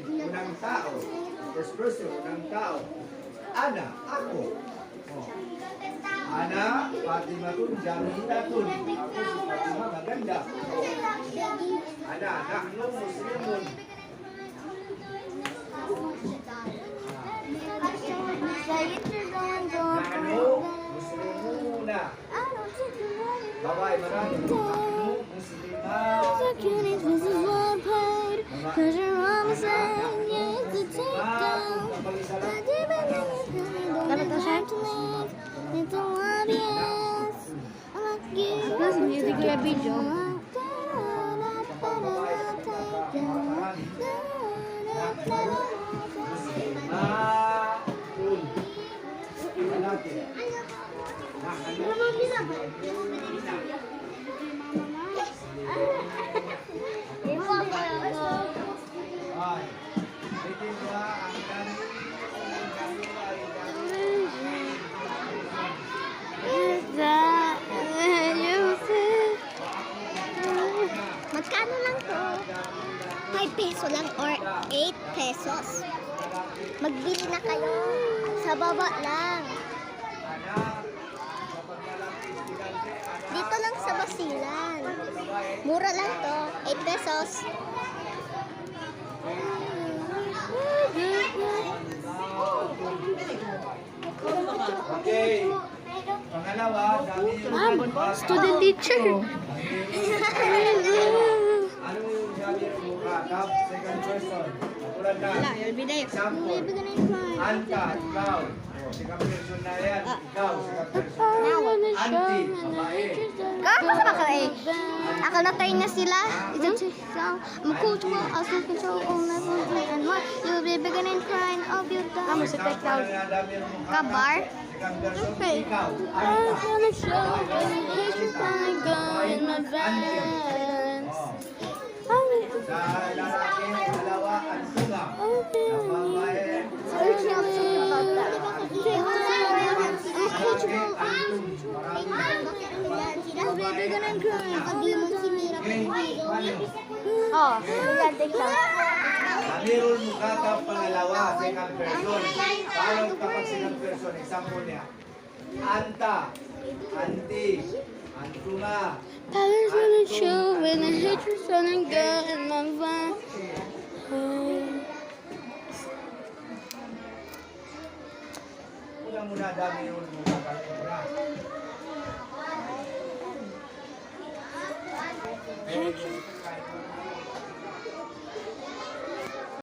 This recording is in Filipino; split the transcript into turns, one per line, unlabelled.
unang tao. First person, unang tao. Ana, ako. Oh. Ana, Fatima tun, Jamila tun. Ako si Fatima, maganda. Ana, nahnu muslimun. Nahnu muslimuna. Bye-bye, marami. Nahnu muslimah.
Cause your mama said you to take down. Ganito siya? Ito obvious. Tapos music kaya video. Magkano lang to? 5 peso lang or 8 pesos. Magbili na kayo. Sa baba lang. Dito lang sa Basilan. Mura lang to. 8 pesos.
Okay. Pangalawa, dami yung
Student teacher.
ano yung sabi ng mukha? Top, second person. Tulad na. Example. Anta, ikaw. Second person na yan. Ikaw, second person. Auntie, babae.
Kapag bakal eh. Akal na train na sila. It's a song. I'm a coach will also control all levels and what you'll be beginning crying of your time. Kamu sa background. Kabar.
Second person, ikaw.
I'm
Anta.
gonna show you the time gone in advance.
Sa lalaki, dalawa, antuna. Sa babae, lalaki, antun.
Oh, ganti ka.
Meron mukha ka pangalawa, second person. Paano kapag second person? Example niya. Anta, anti, antuna.
Powers gonna show when I hit your son and gun in my van.
Muna dami yung mukha ka.
Hey,